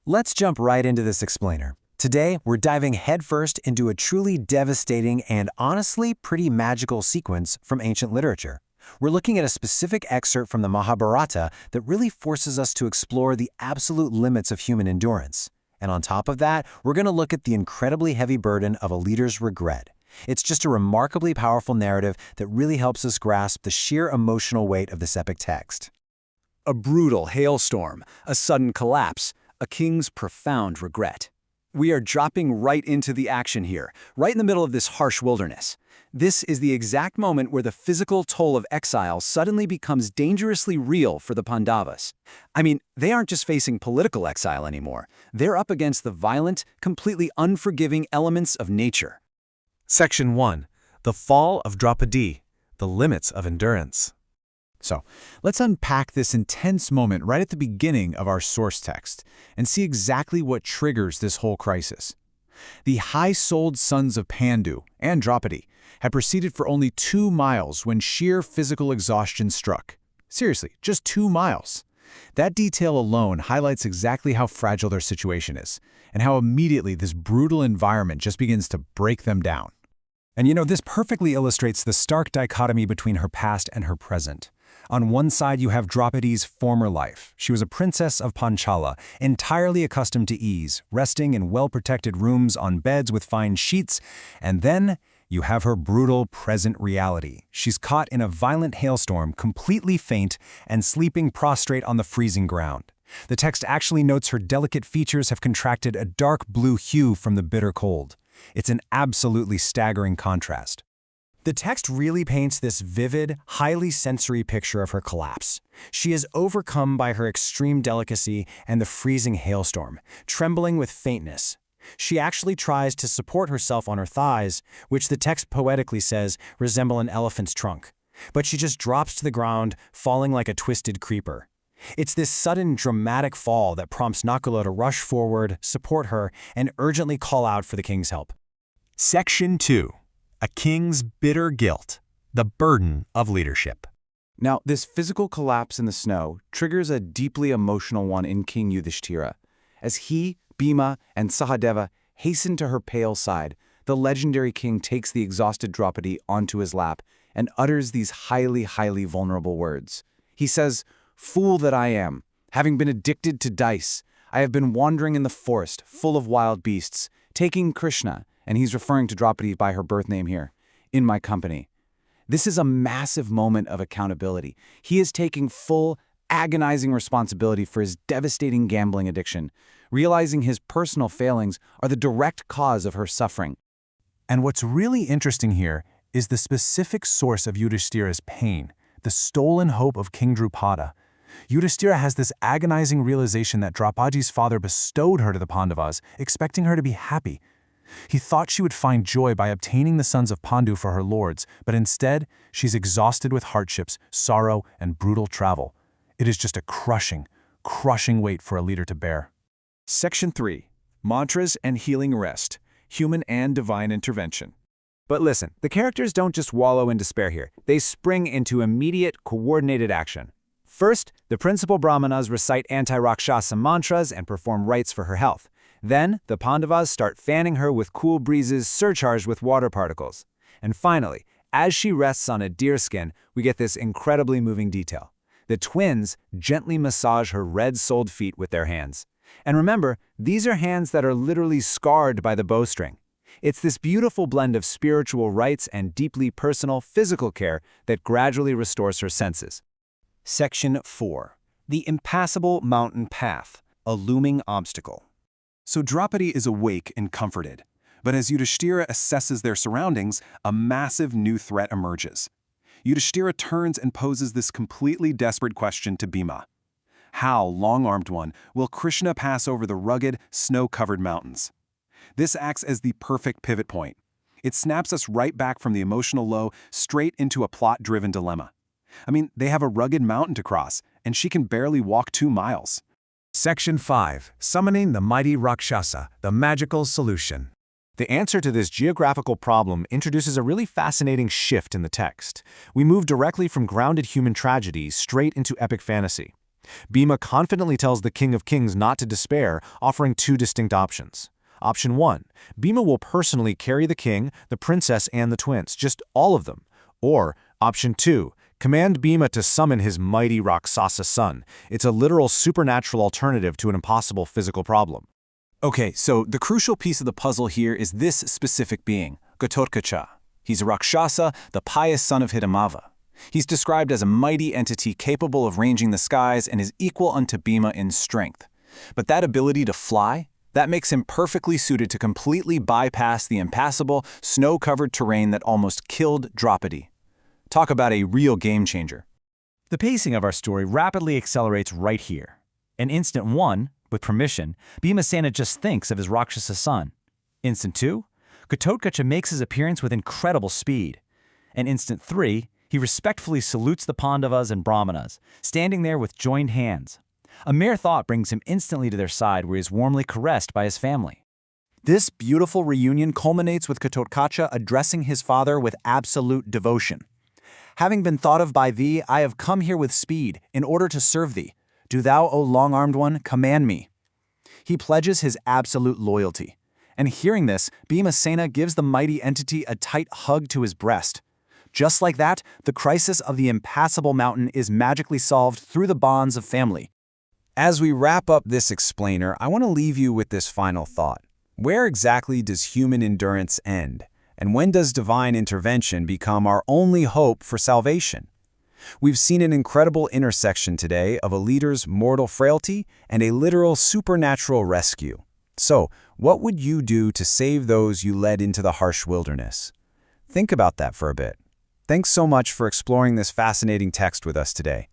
Let's jump right into this explainer. Today, we're diving headfirst into a truly devastating and honestly pretty magical sequence from ancient literature. We're looking at a specific excerpt from the Mahabharata that really forces us to explore the absolute limits of human endurance. And on top of that, we're going to look at the incredibly heavy burden of a leader's regret. It's just a remarkably powerful narrative that really helps us grasp the sheer emotional weight of this epic text. A brutal hailstorm, a sudden collapse, a king's profound regret. We are dropping right into the action here, right in the middle of this harsh wilderness. This is the exact moment where the physical toll of exile suddenly becomes dangerously real for the Pandavas. I mean, they aren't just facing political exile anymore. They're up against the violent, completely unforgiving elements of nature. Section 1. The Fall of Draupadi, the Limits of Endurance. So, let's unpack this intense moment right at the beginning of our source text and see exactly what triggers this whole crisis. The high-souled sons of Pandu and Draupadi had proceeded for only 2 miles when sheer physical exhaustion struck. Seriously, just 2 miles. That detail alone highlights exactly how fragile their situation is and how immediately this brutal environment just begins to break them down. And this perfectly illustrates the stark dichotomy between her past and her present. On one side, you have Draupadi's former life. She was a princess of Panchala, entirely accustomed to ease, resting in well-protected rooms on beds with fine sheets. And then you have her brutal present reality. She's caught in a violent hailstorm, completely faint, and sleeping prostrate on the freezing ground. The text actually notes her delicate features have contracted a dark blue hue from the bitter cold. It's an absolutely staggering contrast. The text really paints this vivid, highly sensory picture of her collapse. She is overcome by her extreme delicacy and the freezing hailstorm, trembling with faintness. She actually tries to support herself on her thighs, which the text poetically says resemble an elephant's trunk. But she just drops to the ground, falling like a twisted creeper. It's this sudden, dramatic fall that prompts Nakula to rush forward, support her, and urgently call out for the king's help. Section 2. A King's Bitter Guilt, the Burden of Leadership. Now, this physical collapse in the snow triggers a deeply emotional one in King Yudhishthira. As he, Bhima, and Sahadeva hasten to her pale side, the legendary king takes the exhausted Draupadi onto his lap and utters these highly vulnerable words. He says, "Fool that I am, having been addicted to dice, I have been wandering in the forest, full of wild beasts, taking Krishna," and he's referring to Draupadi by her birth name here, "in my company." This is a massive moment of accountability. He is taking full, agonizing responsibility for his devastating gambling addiction, realizing his personal failings are the direct cause of her suffering. And what's really interesting here is the specific source of Yudhishthira's pain, the stolen hope of King Draupadi. Yudhishthira has this agonizing realization that Draupadi's father bestowed her to the Pandavas, expecting her to be happy. He thought she would find joy by obtaining the sons of Pandu for her lords, but instead, she's exhausted with hardships, sorrow, and brutal travel. It is just a crushing weight for a leader to bear. Section 3. Mantras and Healing Rest, Human and Divine Intervention. But listen, the characters don't just wallow in despair here. They spring into immediate, coordinated action. First, the principal Brahmanas recite anti-Rakshasa mantras and perform rites for her health. Then, the Pandavas start fanning her with cool breezes surcharged with water particles. And finally, as she rests on a deerskin, we get this incredibly moving detail. The twins gently massage her red-soled feet with their hands. And remember, these are hands that are literally scarred by the bowstring. It's this beautiful blend of spiritual rites and deeply personal physical care that gradually restores her senses. Section 4. The Impassable Mountain Path, a Looming Obstacle. So Draupadi is awake and comforted, but as Yudhishthira assesses their surroundings, a massive new threat emerges. Yudhishthira turns and poses this completely desperate question to Bhima. How, long-armed one, will Krishna pass over the rugged, snow-covered mountains? This acts as the perfect pivot point. It snaps us right back from the emotional low straight into a plot-driven dilemma. I mean, they have a rugged mountain to cross, and she can barely walk 2 miles. Section 5. Summoning the Mighty Rakshasa, the Magical Solution. The answer to this geographical problem introduces a really fascinating shift in the text. We move directly from grounded human tragedy straight into epic fantasy. Bhima confidently tells the King of Kings not to despair, offering two distinct options. Option 1, Bhima will personally carry the king, the princess, and the twins, just all of them. Or, Option 2, command Bhima to summon his mighty Rakshasa son. It's a literal supernatural alternative to an impossible physical problem. Okay, so the crucial piece of the puzzle here is this specific being, Ghatotkacha. He's a Rakshasa, the pious son of Hidamava. He's described as a mighty entity capable of ranging the skies and is equal unto Bhima in strength. But that ability to fly, that makes him perfectly suited to completely bypass the impassable, snow-covered terrain that almost killed Draupadi. Talk about a real game changer. The pacing of our story rapidly accelerates right here. In Instant 1, with permission, Bhimasena just thinks of his Rakshasa son. Instant 2, Ghatotkacha makes his appearance with incredible speed. In Instant 3, he respectfully salutes the Pandavas and Brahmanas, standing there with joined hands. A mere thought brings him instantly to their side where he is warmly caressed by his family. This beautiful reunion culminates with Ghatotkacha addressing his father with absolute devotion. Having been thought of by thee, I have come here with speed, in order to serve thee. Do thou, O long-armed one, command me. He pledges his absolute loyalty. And hearing this, Bhimasena gives the mighty entity a tight hug to his breast. Just like that, the crisis of the impassable mountain is magically solved through the bonds of family. As we wrap up this explainer, I want to leave you with this final thought. Where exactly does human endurance end? And when does divine intervention become our only hope for salvation? We've seen an incredible intersection today of a leader's mortal frailty and a literal supernatural rescue. So, what would you do to save those you led into the harsh wilderness? Think about that for a bit. Thanks so much for exploring this fascinating text with us today.